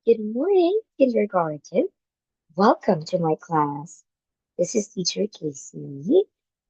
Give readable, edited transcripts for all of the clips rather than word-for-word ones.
Good morning, kindergarten. Welcome to my class. This is Teacher Casey,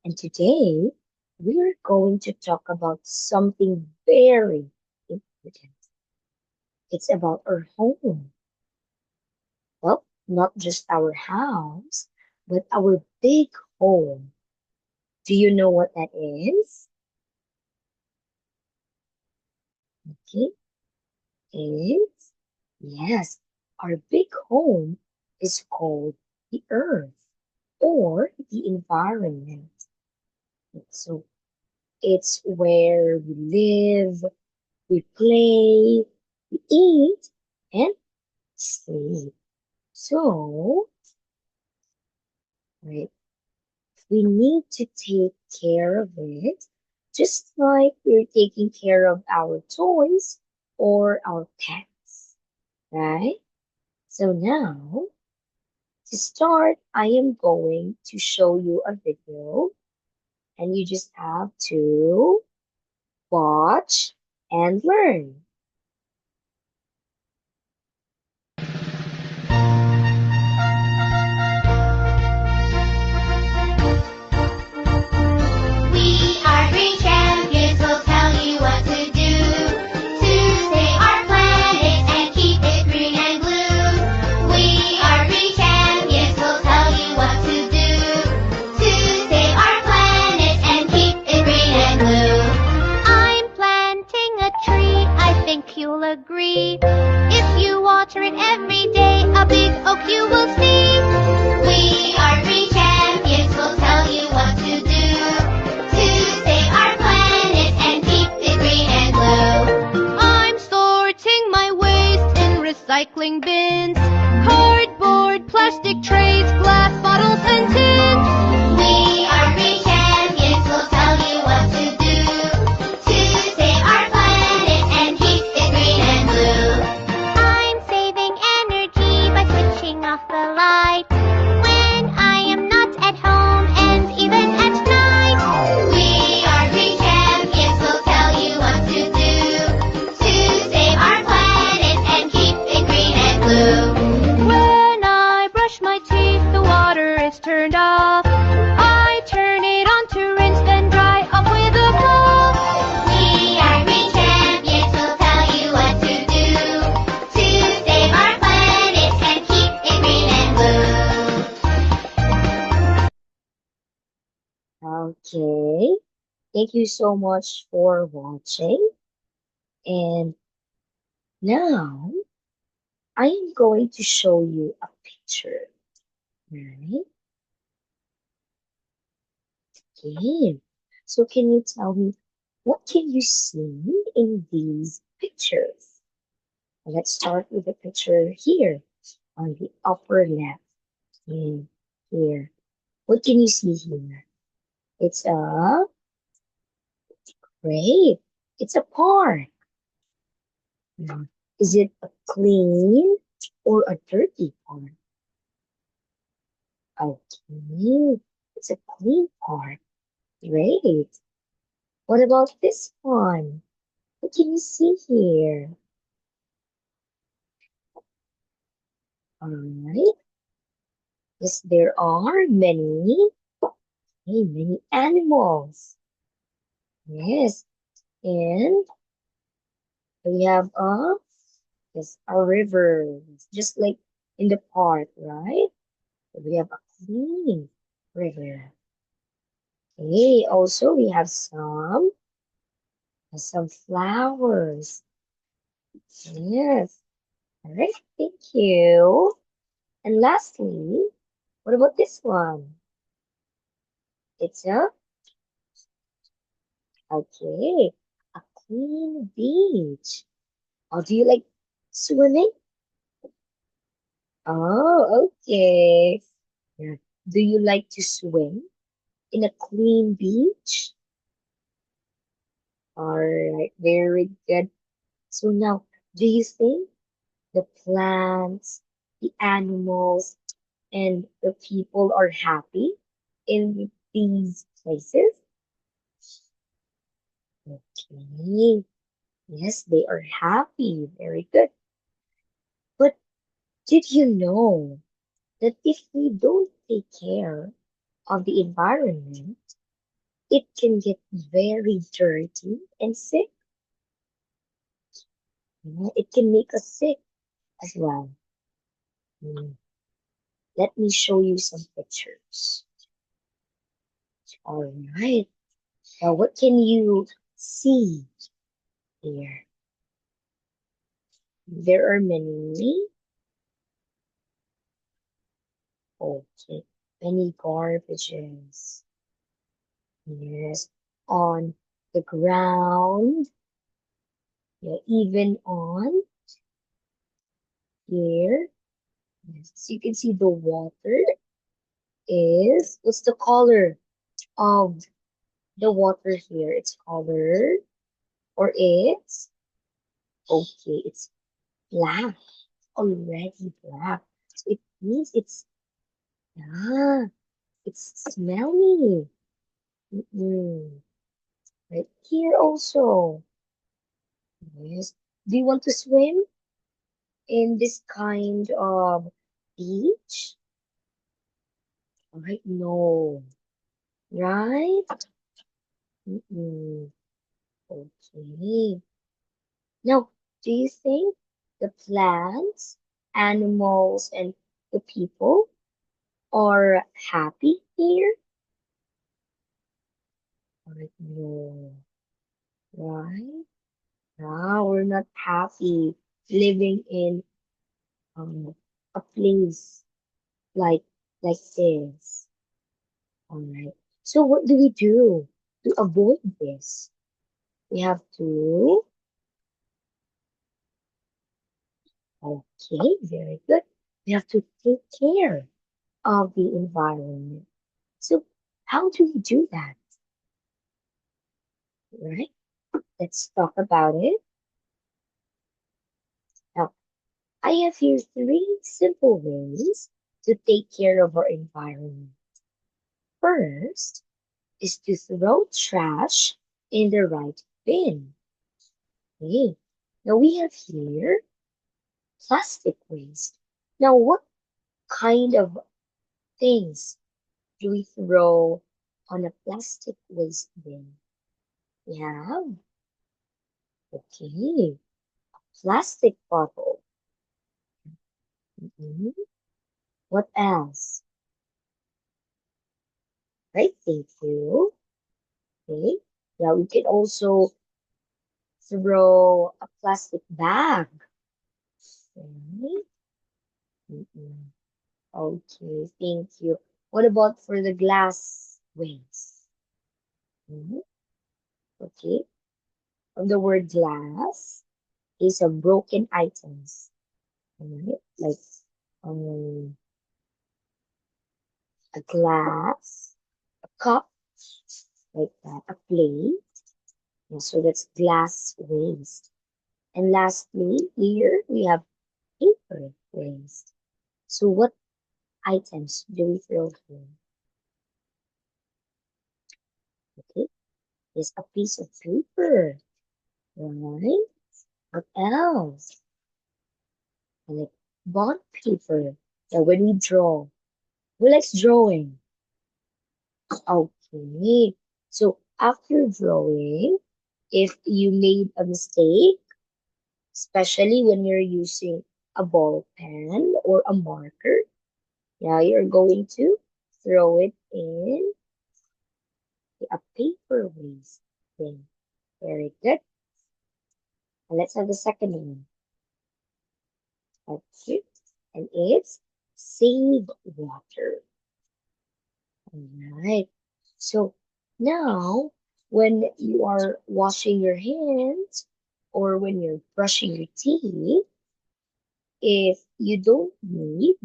and today we're going to talk about something very important. It's about our home. Well, not just our house, but our big home. Do you know what that is? Okay, it's yes, our big home is called the earth or the environment. So it's where we live, we play, we eat, and sleep. So, right, we need to take care of it just like we're taking care of our toys or our pets, right? So now, to start, I am going to show you a video, and you just have to watch and learn. We are green champions, we'll tell you what to do to save our planet and keep it green and blue. We are green champions, we'll tell you what to do to save our planet and keep it green and blue. I'm planting a tree, I think you'll agree. If you water it every day, a big oak you will see. We are green champions, we'll tell you what to do to save our planet and keep it green and blue. I'm sorting my waste in recycling bins. Cardboard, plastic trays, glass bottles and tins. We are green champions, we'll tell you what to do to save our planet and keep it green and blue. I'm saving energy by switching off the light when I am not at home and even at night. We are green champions, we'll tell you what to do to save our planet and keep it green and blue. When I brush my teeth, the water is turned off. I turn it on to rinse, then dry off with a cloth. We are green champions, we'll tell you what to do to save our planet and keep it green and blue. Okay. Thank you so much for watching. And now I am going to show you a picture. Right? Okay. So can you tell me what can you see in these pictures? Let's start with the picture here on the upper left. In here. What can you see here? It's a great. It's a park. Now, is it a clean or a dirty park? Okay, it's a clean park. Great. What about this one? What can you see here? All right. Yes, there are many animals. Yes, and we have a river, just like in the park, right? We have a clean river. Okay, also we have some flowers. Yes. All right, thank you. And lastly, what about this one? It's a okay, a clean beach. Oh, do you like swimming? Oh, okay. Yeah. Do you like to swim in a clean beach? All right, very good. So now, do you think the plants, the animals, and the people are happy in these places? Okay. Yes, they are happy. Very good. But Did you know that if we don't take care of the environment, it can get very dirty and sick? It can make us sick as well. Mm, Let me show you some pictures. All right. Now, what can you see here? There are many, okay, many garbages. Yes, on the ground, yeah, even on here. Yes, so you can see the water is, what's the color of the water here? It's colored, or it's, okay, it's black, already black. So it means ah, it's smelly. Mm-mm. Right here also. Yes. Do you want to swim in this kind of beach? Right? No. Right? Mm-mm. Okay. Now, do you think the plants, animals, and the people are happy here? Right? No. Right? No, we're not happy living in um, a place like like this. All right. So what do we do to avoid this? We have to, okay, very good. We have to take care of the environment. So how do we do that? Right? Let's talk about it. Now, I have here three simple ways to take care of our environment. First is to throw trash in the right bin. Okay. Now we have here plastic waste. Now, what kind of things do we throw on a plastic waste bin? We have, okay, plastic bottle. Mhm. What else? Right, thank you. Okay. Yeah, we can also throw a plastic bag. Okay. Mhm. Okay, thank you. What about for the glass waste? Mhm. Okay. From the word glass is a broken items. Alright, like um, a glass, a cup, like that, a plate. And so that's glass waste. And lastly, here we have paper waste. So what items do we throw here? Okay, is a piece of paper, right? What else? And like bond paper. Yeah, when we draw, who likes drawing? Okay. So after drawing, if you made a mistake, especially when you're using a ball pen or a marker, yeah, you're going to throw it in a paper waste bin. Very good. And let's have the second one. Okay. And it's save water. All right. So now, when you are washing your hands or when you're brushing your teeth, if you don't need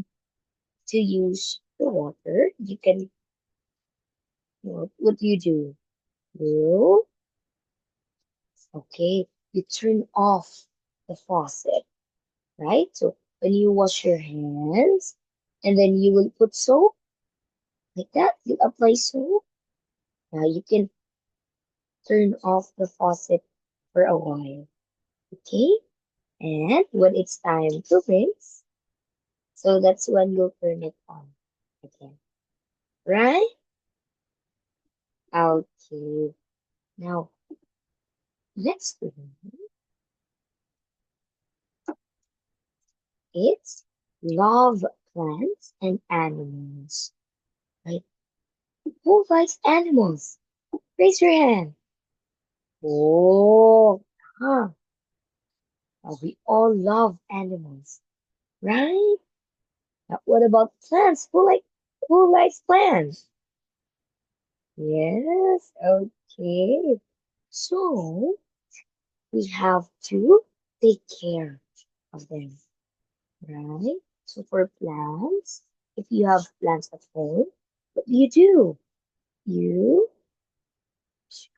to use the water, you can, what do you do? You, okay, you turn off the faucet, right? So when you wash your hands and then you will put soap like that, you apply soap. Now you can turn off the faucet for a while, okay? And when it's time to rinse, So that's when you'll turn it on again. Right? Okay. Now, next one, it's love plants and animals. Right? Who likes animals? Raise your hand. Oh, huh. We all love animals, right? Now, what about plants? Who likes plants? Yes, okay. So we have to take care of them, right? So for plants, if you have plants at home, what do? You,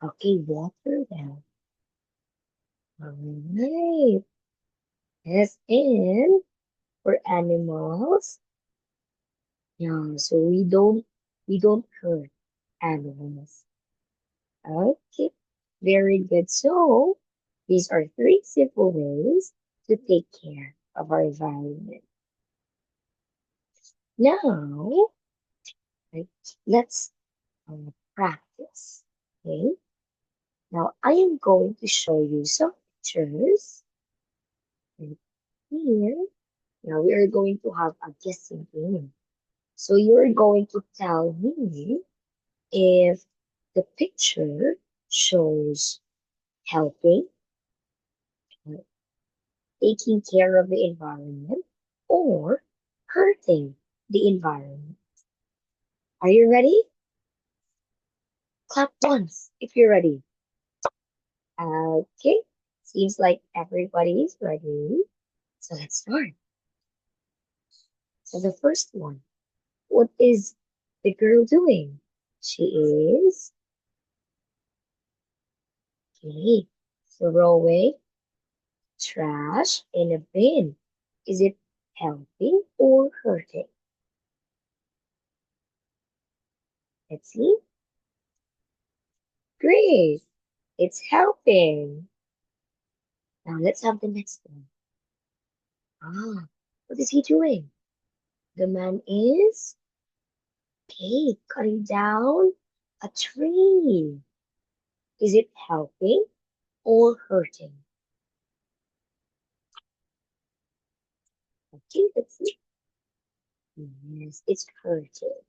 okay, water them. All right. Yes, and for animals, yeah, so we don't hurt animals. Okay, very good. So these are three simple ways to take care of our environment. Now, right, let's practice. Okay, now I am going to show you some pictures right here. Now we are going to have a guessing game. So you're going to tell me if the picture shows helping, or taking care of the environment, or hurting the environment. Are you ready? Clap once if you're ready. Okay, seems like everybody is ready. So let's start. So the first one, what is the girl doing? She is, okay, throwing trash in a bin. Is it helping or hurting? Let's see. Great. It's helping. Now let's have the next one. Ah, what is he doing? The man is, okay, cutting down a tree. Is it helping or hurting? Okay, let's see. Yes, it's hurting.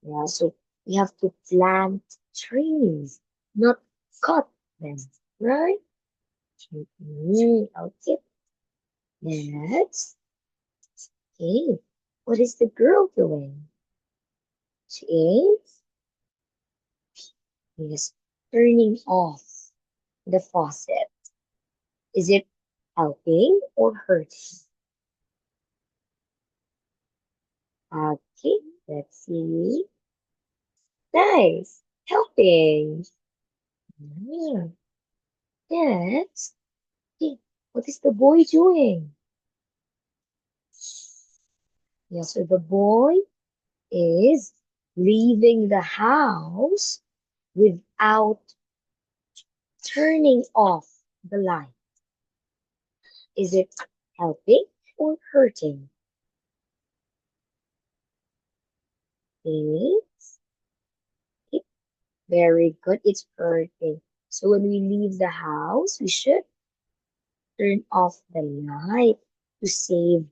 Yeah, so we have to plant trees, not cut them, right? Okay, next. Okay, what is the girl doing? She is, yes, turning off the faucet. Is it helping or hurting? Okay, let's see. Nice, helping. Yeah, next. Okay, what is the boy doing? Yeah, so the boy is leaving the house without turning off the light. Is it helping or hurting? It's very good. It's hurting. So when we leave the house, we should turn off the light to save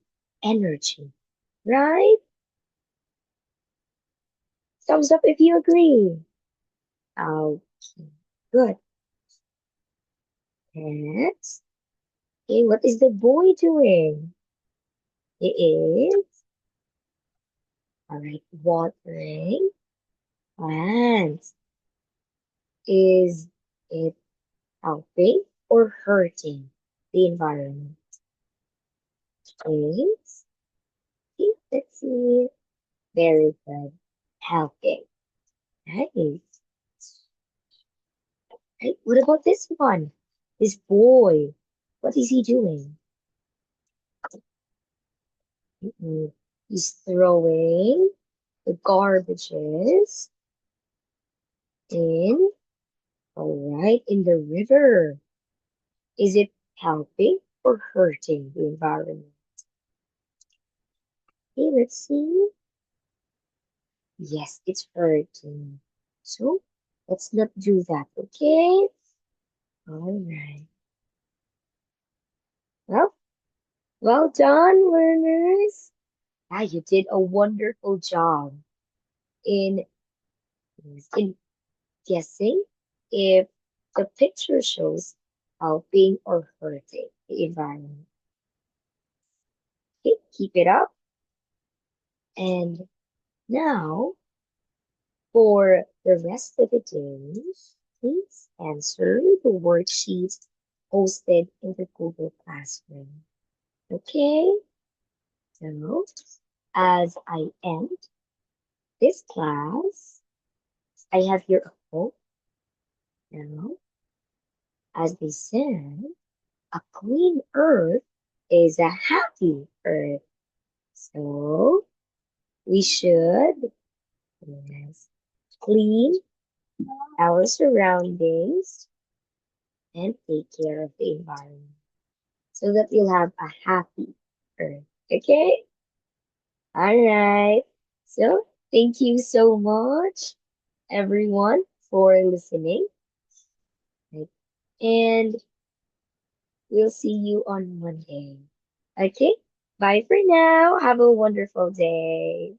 energy. Right? Thumbs up if you agree. Okay, good. Next. Okay, what is the boy doing? He is, all right, watering plants. Is it helping or hurting the environment? Is, okay, let's see. Very good. Helping. Right. Right. What about this one? This boy. What is he doing? Mm-mm. He's throwing the garbages in, all right, in the river. Is it helping or hurting the environment? Okay, let's see. Yes, it's hurting. So let's not do that, okay? All right. Well, well done, learners. Ah, you did a wonderful job in in guessing if the picture shows helping or hurting the environment. Okay, keep it up. And now, for the rest of the day, please answer the worksheets posted in the Google Classroom. Okay, so as I end this class, I have here a quote now. As they said, a clean earth is a happy earth. So we should, yes, clean our surroundings and take care of the environment so that you'll have a happy earth. Okay? All right. So thank you so much, everyone, for listening. Right? And we'll see you on Monday. Okay? Bye for now. Have a wonderful day.